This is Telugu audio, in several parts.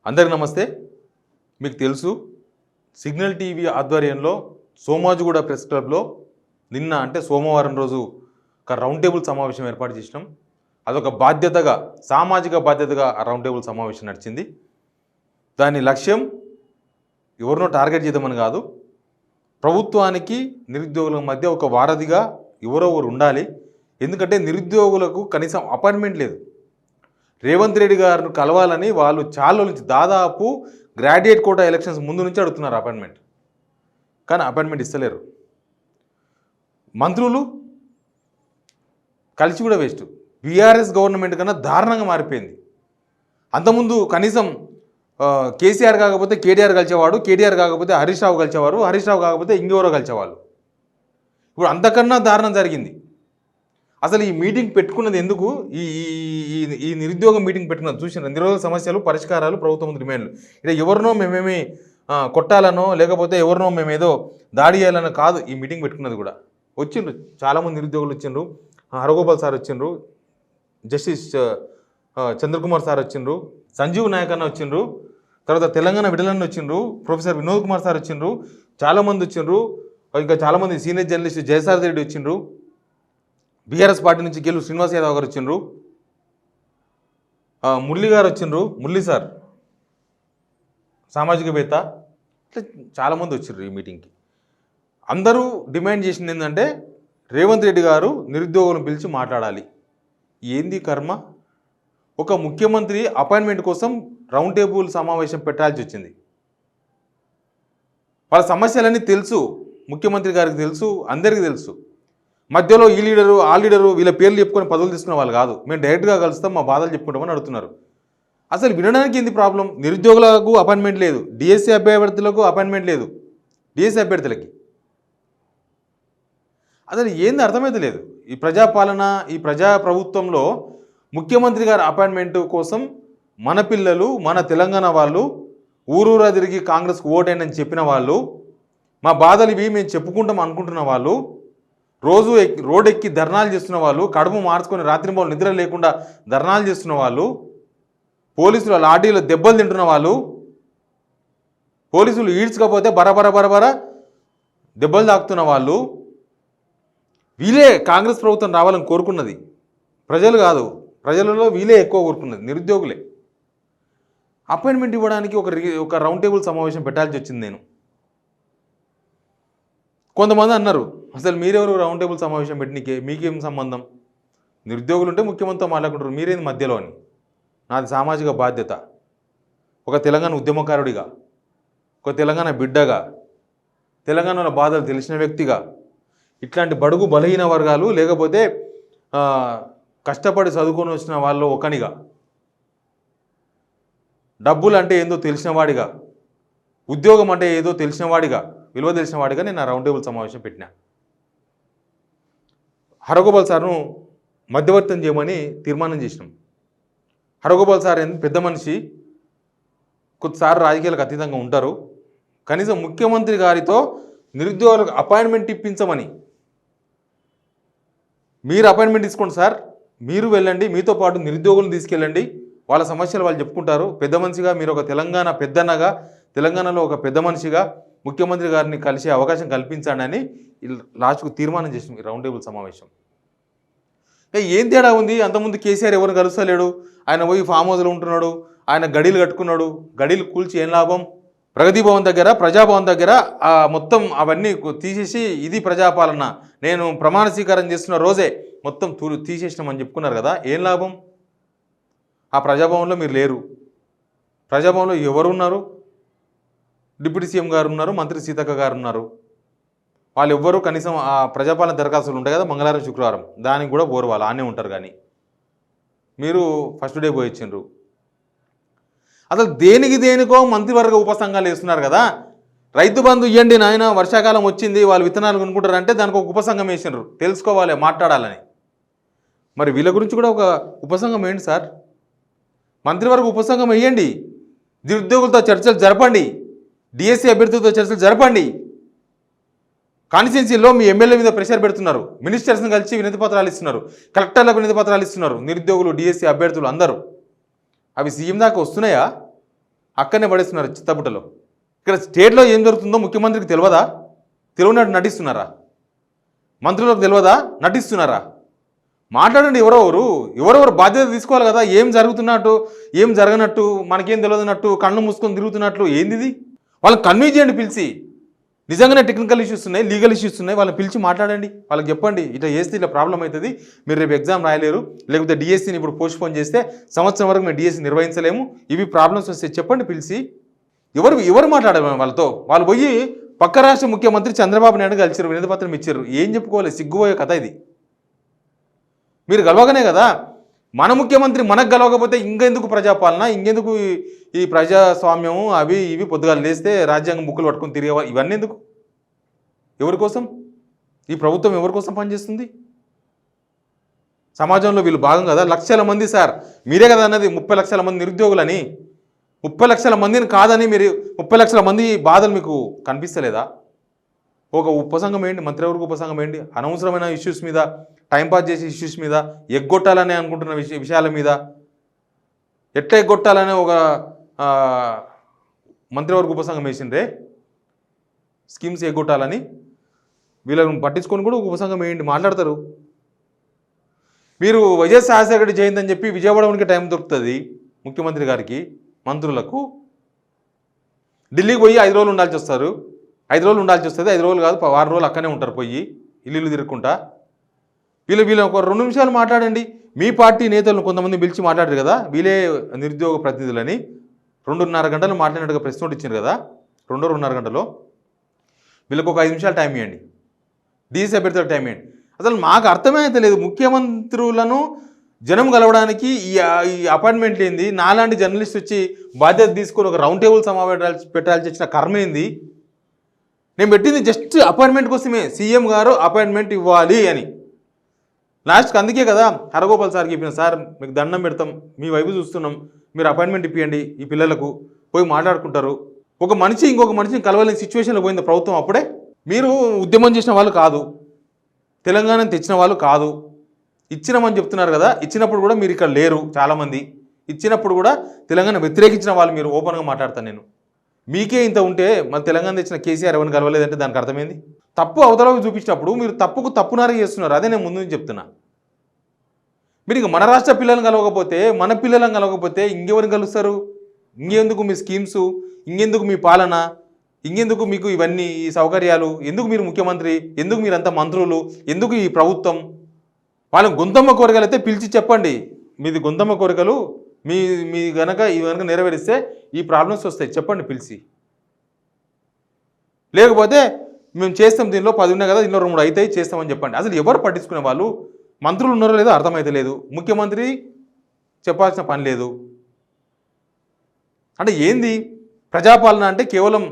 అందరికీ నమస్తే. మీకు తెలుసు సిగ్నల్ టీవీ ఆధ్వర్యంలో సోమాజిగూడ ప్రెస్ క్లబ్లో నిన్న అంటే సోమవారం రోజు ఒక రౌండ్ టేబుల్ సమావేశం ఏర్పాటు చేసినాం. అదొక బాధ్యతగా, సామాజిక బాధ్యతగా ఆ రౌండ్ టేబుల్ సమావేశం నడిచింది. దాని లక్ష్యం ఎవరినో టార్గెట్ చేద్దామని కాదు, ప్రభుత్వానికి నిరుద్యోగుల మధ్య ఒక వారధిగా ఎవరో ఒకరు ఉండాలి. ఎందుకంటే నిరుద్యోగులకు కనీసం అపాయింట్మెంట్ లేదు. రేవంత్ రెడ్డి గారిని కలవాలని వాళ్ళు చాలా నుంచి దాదాపు గ్రాడ్యుయేట్ కోటా ఎలక్షన్స్ ముందు నుంచి అడుగుతున్నారు అపాయింట్మెంట్, కానీ అపాయింట్మెంట్ ఇస్తలేరు. మంత్రులు కలిసి కూడా వేస్ట్. బీఆర్ఎస్ గవర్నమెంట్ కన్నా దారుణంగా మారిపోయింది. అంతకుముందు కనీసం కేసీఆర్ కాకపోతే కేటీఆర్ కలిసేవాడు, కేటీఆర్ కాకపోతే హరీష్ రావు కలిసేవారు, హరీష్ రావు కాకపోతే ఇంకెవరో కలిసేవాళ్ళు. ఇప్పుడు అంతకన్నా దారుణం జరిగింది. అసలు ఈ మీటింగ్ పెట్టుకున్నది ఎందుకు? ఈ నిరుద్యోగ మీటింగ్ పెట్టుకున్నది చూసిన నిరుద్యోగ సమస్యలు, పరిష్కారాలు, ప్రభుత్వం డిమాండ్లు. ఇలా ఎవరినో మేమేమి కొట్టాలనో లేకపోతే ఎవరినో మేమేదో దాడి చేయాలనో కాదు ఈ మీటింగ్ పెట్టుకున్నది. కూడా వచ్చిండ్రు చాలామంది నిరుద్యోగులు వచ్చిండ్రు. హరగోపాల్ సార్ వచ్చిండ్రు, జస్టిస్ చంద్రకుమార్ సార్ వచ్చిండ్రు, సంజీవ్ నాయక్ అన్న వచ్చిండ్రు, తర్వాత తెలంగాణ విడలన్న వచ్చిండ్రు, ప్రొఫెసర్ వినోద్ కుమార్ సార్ వచ్చిండ్రు, చాలామంది వచ్చిండ్రు. ఇంకా చాలామంది సీనియర్ జర్నలిస్ట్ జయసారథి రెడ్డి వచ్చిండ్రు, బీఆర్ఎస్ పార్టీ నుంచి గెలు శ్రీనివాస్ యాదవ్ గారు వచ్చిండ్రు, మురళి గారు వచ్చిండ్రు, మురళి సార్ సామాజికవేత్త, ఇట్లా చాలామంది వచ్చిండ్రు ఈ మీటింగ్కి. అందరూ డిమాండ్ చేసింది ఏంటంటే రేవంత్ రెడ్డి గారు నిరుద్యోగులను పిలిచి మాట్లాడాలి. ఏంది కర్మ? ఒక ముఖ్యమంత్రి అపాయింట్మెంట్ కోసం రౌండ్ టేబుల్ సమావేశం పెట్టాల్సి వచ్చింది. వాళ్ళ సమస్యలన్నీ తెలుసు, ముఖ్యమంత్రి గారికి తెలుసు, అందరికీ తెలుసు. మధ్యలో ఈ లీడరు ఆ లీడరు వీళ్ళ పేర్లు చెప్పుకొని పదవులు తీసుకున్న వాళ్ళు కాదు. మేము డైరెక్ట్గా కలుస్తాం, మా బాధలు చెప్పుకుంటామని అడుగుతున్నారు. అసలు వినడానికి ఏంది ప్రాబ్లం? నిరుద్యోగులకు అపాయింట్మెంట్ లేదు, డిఎస్సీ అభ్యర్థులకు అపాయింట్మెంట్ లేదు. డిఎస్సీ అభ్యర్థులకి అసలు ఏంది అర్థమైతే లేదు. ఈ ప్రజాపాలన, ఈ ప్రజాప్రభుత్వంలో ముఖ్యమంత్రి గారి అపాయింట్మెంట్ కోసం మన పిల్లలు, మన తెలంగాణ వాళ్ళు ఊరూరా తిరిగి కాంగ్రెస్కి ఓటేనని చెప్పిన వాళ్ళు, మా బాధలు ఇవి మేము చెప్పుకుంటాం అనుకుంటున్న వాళ్ళు, రోజు రోడ్ ఎక్కి ధర్నాలు చేస్తున్న వాళ్ళు, కడుపు మార్చుకొని రాత్రింబౌలు నిద్ర లేకుండా ధర్నాలు చేస్తున్న వాళ్ళు, పోలీసులు లాఠీలో దెబ్బలు తింటున్న వాళ్ళు, పోలీసులు ఈడ్చకపోతే బరబర దెబ్బలు తాకుతున్న వాళ్ళు, వీళ్ళే కాంగ్రెస్ ప్రభుత్వం రావాలని కోరుకున్నది. ప్రజలు కాదు, ప్రజలలో వీళ్ళే ఎక్కువ కోరుకున్నది, నిరుద్యోగులే. అపాయింట్మెంట్ ఇవ్వడానికి ఒక రౌండ్ టేబుల్ సమావేశం పెట్టాల్సి వచ్చింది. నేను కొంతమంది అన్నారు, అసలు మీరెవరు రౌండ్ టేబుల్ సమావేశం పెట్టినకే, మీకేం సంబంధం? నిరుద్యోగులు ఉంటే ముఖ్యమంత్రితో మాట్లాడుకుంటారు, మీరేంది మధ్యలో అని. నాది సామాజిక బాధ్యత. ఒక తెలంగాణ ఉద్యమకారుడిగా, ఒక తెలంగాణ బిడ్డగా, తెలంగాణలో బాధలు తెలిసిన వ్యక్తిగా, ఇట్లాంటి బడుగు బలహీన వర్గాలు లేకపోతే కష్టపడి చదువుకొని వచ్చిన వాళ్ళు ఒకనిగా, డబ్బులు అంటే ఏందో తెలిసిన వాడిగా, ఉద్యోగం అంటే ఏదో తెలిసిన వాడిగా, విలువ తెలిసిన వాడిగా నేను ఆ రౌండ్ టేబుల్ సమావేశం పెట్టినా. హరగోపాల్ సార్ను మధ్యవర్తం చేయమని తీర్మానం చేసినాం. హరగోపాల్ సార్ పెద్ద మనిషి, కొద్దిసారి రాజకీయాలకు అతీతంగా ఉంటారు. కనీసం ముఖ్యమంత్రి గారితో నిరుద్యోగులకు అపాయింట్మెంట్ ఇప్పించమని, మీరు అపాయింట్మెంట్ తీసుకోండి సార్, మీరు వెళ్ళండి, మీతో పాటు నిరుద్యోగులను తీసుకెళ్ళండి, వాళ్ళ సమస్యలు వాళ్ళు చెప్పుకుంటారు. పెద్ద మనిషిగా మీరు ఒక తెలంగాణ పెద్దన్నగా, తెలంగాణలో ఒక పెద్ద మనిషిగా ముఖ్యమంత్రి గారిని కలిసే అవకాశం కల్పించండి అని లాస్ట్కు తీర్మానం చేసిన ఈ రౌండ్ టేబుల్ సమావేశం. ఏం తేడా ఉంది? అంతకుముందు కేసీఆర్ ఎవరిని కలుస్తలేడు, ఆయన పోయి ఫామ్ హౌస్లో ఉంటున్నాడు, ఆయన గడీలు కట్టుకున్నాడు. గడీలు కూల్చి ఏం లాభం? ప్రగతి భవన్ దగ్గర, ప్రజాభవన్ దగ్గర మొత్తం అవన్నీ తీసేసి ఇది ప్రజాపాలన, నేను ప్రమాణ స్వీకారం చేస్తున్న రోజే మొత్తం తీసేసినామని చెప్పుకున్నారు కదా, ఏం లాభం? ఆ ప్రజాభవన్లో మీరు లేరు. ప్రజాభవన్లో ఎవరు ఉన్నారు? డిప్యూటీ సీఎం గారు ఉన్నారు, మంత్రి సీతక్క గారు ఉన్నారు. వాళ్ళు ఎవ్వరూ కనీసం ఆ ప్రజాపాలన దరఖాస్తులు ఉంటాయి కదా మంగళవారం శుక్రవారం, దానికి కూడా పోరు, వాళ్ళు ఆనే ఉంటారు. కానీ మీరు ఫస్ట్ డే పోయి ఇచ్చిండ్రు. అసలు దేనికో మంత్రివర్గ ఉపసంఘాలు వేస్తున్నారు కదా. రైతు బంధు ఇవ్వండి నాయన, వర్షాకాలం వచ్చింది, వాళ్ళు విత్తనాలు కొనుక్కుంటారంటే దానికి ఒక ఉపసంఘం వేసినారు, తెలుసుకోవాలి, మాట్లాడాలని. మరి వీళ్ళ గురించి కూడా ఒక ఉపసంఘం ఏంటి సార్? మంత్రివర్గ ఉపసంఘం వేయండి, నిరుద్యోగులతో చర్చలు జరపండి, డిఎస్సీ అభ్యర్థులతో చర్చలు జరపండి. కాన్స్టిట్యున్సీలో మీ ఎమ్మెల్యే మీద ప్రెషర్ పెడుతున్నారు, మినిస్టర్స్ని కలిసి వినతి పత్రాలు ఇస్తున్నారు, కలెక్టర్లకు వినతి పత్రాలు ఇస్తున్నారు, నిరుద్యోగులు, డిఎస్సీ అభ్యర్థులు అందరూ. అవి సీఎం దాకా వస్తున్నాయా? అక్కడనే పడేస్తున్నారు చిత్తబుట్టలో. ఇక్కడ స్టేట్లో ఏం జరుగుతుందో ముఖ్యమంత్రికి తెలియదా? తెలియనట్టు నటిస్తున్నారా? మంత్రులకు తెలియదా? నటిస్తున్నారా? మాట్లాడండి. ఎవరెవరు బాధ్యత తీసుకోవాలి కదా. ఏం జరుగుతున్నట్టు, ఏం జరగనట్టు, మనకేం తెలియదున్నట్టు, కళ్ళు మూసుకొని తిరుగుతున్నట్లు ఏంది ఇది? వాళ్ళని కన్విన్స్ చేయండి పిలిచి. నిజంగానే టెక్నికల్ ఇష్యూస్ ఉన్నాయి, లీగల్ ఇష్యూస్ ఉన్నాయి, వాళ్ళని పిలిచి మాట్లాడండి. వాళ్ళకి చెప్పండి ఇట్లా చేస్తే ఇట్లా ప్రాబ్లం అవుతుంది, మీరు రేపు ఎగ్జామ్ రాయలేరు, లేకపోతే డిఎస్సిని ఇప్పుడు పోస్ట్పోన్ చేస్తే సంవత్సరం వరకు మేము డిఎస్సి నిర్వహించలేము, ఇవి ప్రాబ్లమ్స్ వస్తే చెప్పండి పిలిచి. ఎవరు మాట్లాడారు వాళ్ళతో? వాళ్ళు పోయి పక్క రాష్ట్ర ముఖ్యమంత్రి చంద్రబాబు నాయుడు కలిసిరు, వినతి పత్రం ఇచ్చారు. ఏం చెప్పుకోవాలి? సిగ్గుపోయే కథ ఇది. మీరు గెలవగానే కదా. మన ముఖ్యమంత్రి మనకు గెలవకపోతే ఇంకెందుకు ప్రజాపాలన, ఇంకెందుకు ఈ ప్రజాస్వామ్యము, అవి ఇవి పొద్దుగాలు లేస్తే రాజ్యాంగం బుక్కులు పట్టుకొని తిరిగేవా? ఇవన్నీ ఎందుకు? ఎవరి కోసం? ఈ ప్రభుత్వం ఎవరి కోసం పనిచేస్తుంది? సమాజంలో వీళ్ళు భాగం కదా. లక్షల మంది సార్, మీరే కదా అన్నది 30 లక్షల మంది నిరుద్యోగులని. 30 లక్షల మందిని కాదని మీరు 30 లక్షల మంది బాధలు మీకు కనిపిస్తలేదా? ఒక ఉపసంఘం ఏంటి, మంత్రివర్గ ఉపసంఘం ఏంటి, అనవసరమైన ఇష్యూస్ మీద, టైంపాస్ చేసే ఇష్యూస్ మీద, ఎగ్గొట్టాలని అనుకుంటున్న విషయాల మీద ఎట్లా ఎగ్గొట్టాలనే ఒక మంత్రివర్గ ఉపసంఘం వేసిండ్రే. స్కీమ్స్ ఎగ్గొట్టాలని వీళ్ళని పట్టించుకొని కూడా ఒక ఉపసంఘం వేయండి, మాట్లాడతారు. మీరు వైఎస్ రాజశేఖర రెడ్డి జయంతి అని చెప్పి విజయవాడకి టైం దొరుకుతుంది ముఖ్యమంత్రి గారికి, మంత్రులకు. ఢిల్లీకి పోయి 5 రోజులు ఉండాల్సి వస్తారు. 5 రోజులు ఉండాల్సి వస్తుంది. 5 రోజులు కాదు, 6 రోజులు అక్కనే ఉంటారు పోయి ఇల్లు తిరుగుకుంటా. వీళ్ళు ఒక 2 నిమిషాలు మాట్లాడండి. మీ పార్టీ నేతలను కొంతమంది పిలిచి మాట్లాడారు కదా, వీళ్ళే నిరుద్యోగ ప్రతినిధులని 2.5 గంటలు మాట్లాడినట్టుగా ప్రెస్ నోట్ ఇచ్చారు కదా. 2.5 గంటలో వీళ్ళకి ఒక 5 నిమిషాలు టైం ఇవ్వండి, డీసీ అభ్యర్థులకు టైం ఇవ్వండి. అసలు మాకు అర్థమైతే లేదు, ముఖ్యమంత్రులను జనం కలవడానికి ఈ అపాయింట్మెంట్లు ఏంది? నాలాంటి జర్నలిస్ట్ వచ్చి బాధ్యత తీసుకొని ఒక రౌండ్ టేబుల్ సమావేశాలు పెట్టాల్సి వచ్చిన కర్మ ఏంది? నేను పెట్టింది జస్ట్ అపాయింట్మెంట్ కోసమే, సీఎం గారు అపాయింట్మెంట్ ఇవ్వాలి అని. లాస్ట్కి అందుకే కదా హరగోపాల్ సార్కి చెప్పిన, సార్ మీకు దండం పెడతాం, మీ వైపు చూస్తున్నాం, మీరు అపాయింట్మెంట్ ఇప్పియండి, ఈ పిల్లలకు పోయి మాట్లాడుకుంటారు. ఒక మనిషి ఇంకొక మనిషిని కలవలేని సిచ్యువేషన్లో పోయింది ప్రభుత్వం. అప్పుడే మీరు ఉద్యమం చేసిన వాళ్ళు కాదు, తెలంగాణను తెచ్చిన వాళ్ళు కాదు. ఇచ్చినామని చెప్తున్నారు కదా, ఇచ్చినప్పుడు కూడా మీరు ఇక్కడ లేరు చాలామంది. ఇచ్చినప్పుడు కూడా తెలంగాణ వ్యతిరేకించిన వాళ్ళు మీరు. ఓపెన్గా మాట్లాడతాను నేను. మీకే ఇంత ఉంటే మన తెలంగాణ తెచ్చిన కేసీఆర్ ఎవరిని కలవలేదంటే దానికి అర్థమైంది. తప్పు అవతలకు చూపించినప్పుడు మీరు తప్పుకు తప్పునారే చేస్తున్నారు. అదే నేను ముందు నుంచి చెప్తున్నా. మీరు ఇంక మన రాష్ట్ర పిల్లలను కలవకపోతే, మన పిల్లలను కలవకపోతే ఇంకెవరిని కలుస్తారు? ఇంకెందుకు మీ స్కీమ్స్, ఇంకెందుకు మీ పాలన, ఇంకెందుకు మీకు ఇవన్నీ ఈ సౌకర్యాలు? ఎందుకు మీరు ముఖ్యమంత్రి? ఎందుకు మీరంతా మంత్రులు? ఎందుకు ఈ ప్రభుత్వం? వాళ్ళని గొంతమ్మ కోరికలు అయితే పిలిచి చెప్పండి, మీది గొంతమ్మ కోరికలు, మీ గనక ఇవి కనుక నెరవేరిస్తే ఈ ప్రాబ్లమ్స్ వస్తాయి చెప్పండి పిలిచి. లేకపోతే మేము చేస్తాం, దీనిలో 10 ఉన్నాయి కదా, దీనిలో 2 అవుతాయి చేస్తామని చెప్పండి. అసలు ఎవరు పట్టించుకునే వాళ్ళు? మంత్రులు ఉన్నారో లేదో అర్థమైతే లేదు, ముఖ్యమంత్రి చెప్పాల్సిన పని లేదు. అంటే ఏంది ప్రజాపాలన? అంటే కేవలం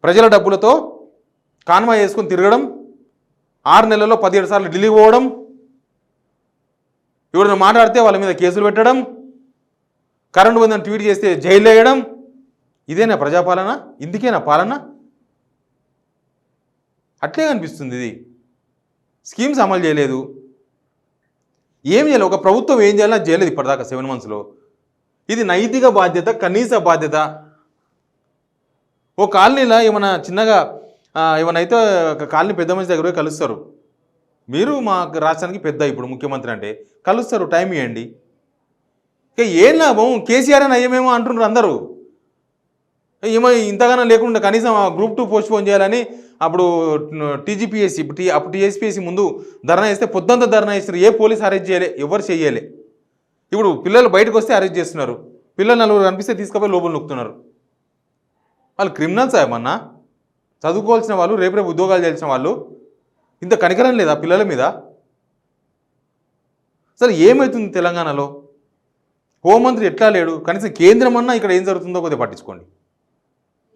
ప్రజల డబ్బులతో కాన్వాయ్ వేసుకొని తిరగడం, 6 నెలల్లో 17 సార్లు ఢిల్లీ పోవడం, ఎవరైనా మాట్లాడితే వాళ్ళ మీద కేసులు పెట్టడం, కరెంటు పోయిందని ట్వీట్ చేస్తే జైలు వేయడం. ఇదేనా ప్రజాపాలన? ఇందుకేనా పాలన? అట్లే అనిపిస్తుంది. ఇది స్కీమ్స్ అమలు చేయలేదు, ఏం చేయలేదు. ఒక ప్రభుత్వం ఏం చేయాలన్నా చేయలేదు ఇప్పటిదాకా 7 monthsలో. ఇది నైతిక బాధ్యత, కనీస బాధ్యత. ఓ కాలనీలో ఏమైనా చిన్నగా ఏమైనా ఒక కాలనీ పెద్ద మనిషి దగ్గర కలుస్తారు. మీరు మా రాష్ట్రానికి పెద్ద ఇప్పుడు ముఖ్యమంత్రి అంటే కలుస్తారు, టైం ఇవ్వండి. ఇక ఏం లాభం? కేసీఆర్ అని అయ్యేమేమో అంటున్నారు అందరూ. ఏమో ఇంతగానో లేకుండా కనీసం Group 2 పోస్ట్పోన్ చేయాలని అప్పుడు టీజీపీఎస్సీ, అప్పుడు టీఎస్పీఎస్సీ ముందు ధర్నా చేస్తే పొద్దుంతా ధర్నా చేస్తారు. ఏ పోలీస్ అరెస్ట్ చేయలే, ఎవరు చేయలే. ఇప్పుడు పిల్లలు బయటకు వస్తే అరెస్ట్ చేస్తున్నారు. పిల్లలు 4 కనిపిస్తే తీసుకుపోయి లోపల నొక్కుతున్నారు. వాళ్ళు క్రిమినల్స్ ఏమన్నా? చదువుకోవాల్సిన వాళ్ళు, రేపు ఉద్యోగాలు చేయాల్సిన వాళ్ళు. ఇంత కనికరం లేదా పిల్లల మీద? అసలు ఏమవుతుంది తెలంగాణలో? హోంమంత్రి ఎట్లా లేడు? కనీసం కేంద్రం అన్నా ఇక్కడ ఏం జరుగుతుందో కొద్దిగా పట్టించుకోండి.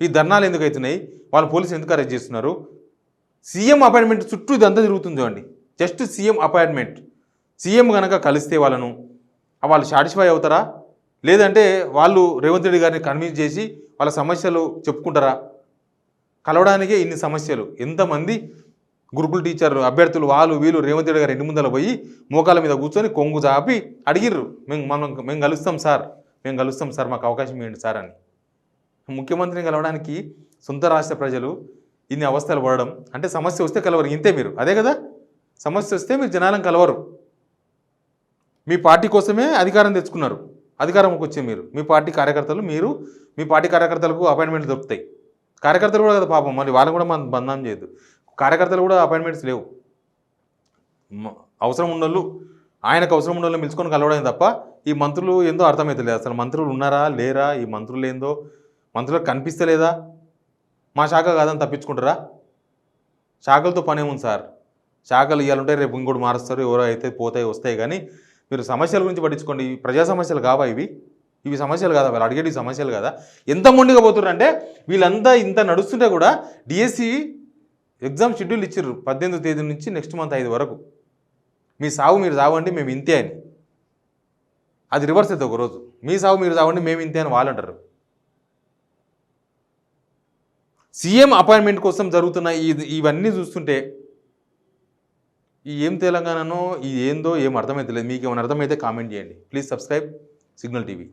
ఈ ధర్నాలు ఎందుకు అవుతున్నాయి? వాళ్ళు పోలీసులు ఎందుకు అరెస్ట్ చేస్తున్నారు? సీఎం అపాయింట్మెంట్ చుట్టూ ఇదంతా తిరుగుతుంది చూడండి. Just CM appointment. సీఎం కనుక కలిస్తే వాళ్ళు సాటిస్ఫై అవుతారా? లేదంటే వాళ్ళు రేవంత్ రెడ్డి గారిని కన్విన్స్ చేసి వాళ్ళ సమస్యలు చెప్పుకుంటారా? కలవడానికే ఇన్ని సమస్యలు. ఎంతమంది గురుకుల టీచర్ అభ్యర్థులు వాళ్ళు వీళ్ళు రేవంత్ రెడ్డి గారు ఇంటి ముందర పోయి మోకాల మీద కూర్చొని కొంగు చాపి అడిగిర్రు, మేము కలుస్తాం సార్, మాకు అవకాశం ఇవ్వండి సార్ అని. ముఖ్యమంత్రిని కలవడానికి సొంత రాష్ట్ర ప్రజలు ఇన్ని అవస్థలు పడడం అంటే సమస్య వస్తే కలవరు, ఇంతే మీరు అదే కదా. సమస్య వస్తే మీరు జనాలను కలవరు. మీ పార్టీ కోసమే అధికారం తెచ్చుకున్నారు, అధికారంకి వచ్చే మీరు మీ పార్టీ కార్యకర్తలు, మీరు మీ పార్టీ కార్యకర్తలకు అపాయింట్మెంట్లు దొరుకుతాయి. కార్యకర్తలు కూడా కదా పాపం, మరి వాళ్ళని కూడా మనం బంధం చేయొద్దు. కార్యకర్తలు కూడా అపాయింట్మెంట్స్ లేవు. అవసరం ఉన్నోళ్ళు ఆయనకు అవసరం ఉన్నోళ్ళని పిలుచుకొని కలవడం తప్ప ఈ మంత్రులు ఏందో అర్థమవుతలేదు. అసలు మంత్రులు ఉన్నారా లేరా, ఈ మంత్రులు ఏందో మంత్రులకు కనిపిస్తలేదా, మా శాఖ కాదని తప్పించుకుంటారా? శాఖలతో పని ఏముంది సార్, శాఖలు ఇవ్వాలంటే రేపు ఇంకోటి మారుస్తారు, ఎవరో అయితే పోతాయి వస్తాయి, కానీ మీరు సమస్యల గురించి పట్టించుకోండి. ప్రజా సమస్యలు కావా ఇవి? ఇవి సమస్యలు కాదా? వాళ్ళు అడిగేటి సమస్యలు కదా. ఎంత మొండిగా పోతున్నారంటే వీళ్ళంతా ఇంత నడుస్తుంటే కూడా డిఎస్సి ఎగ్జామ్ షెడ్యూల్ ఇచ్చారు 18వ తేదీ నుంచి నెక్స్ట్ మంత్ 5 వరకు. మీ సాగు మీరు సావండి, మేము ఇంతే అని. అది రివర్స్ అవుతుంది ఒకరోజు, మీ సాగు మీరు సావండి, మేము ఇంతే అని వాళ్ళు అంటారు. సీఎం అపాయింట్మెంట్ కోసం జరుగుతున్న ఇవన్నీ చూస్తుంటే ఈ ఏం తెలంగాణనో ఇది ఏందో ఏం అర్థమైతే లేదు. మీకు ఏమైనా అర్థమైతే కామెంట్ చేయండి. Please subscribe signal TV.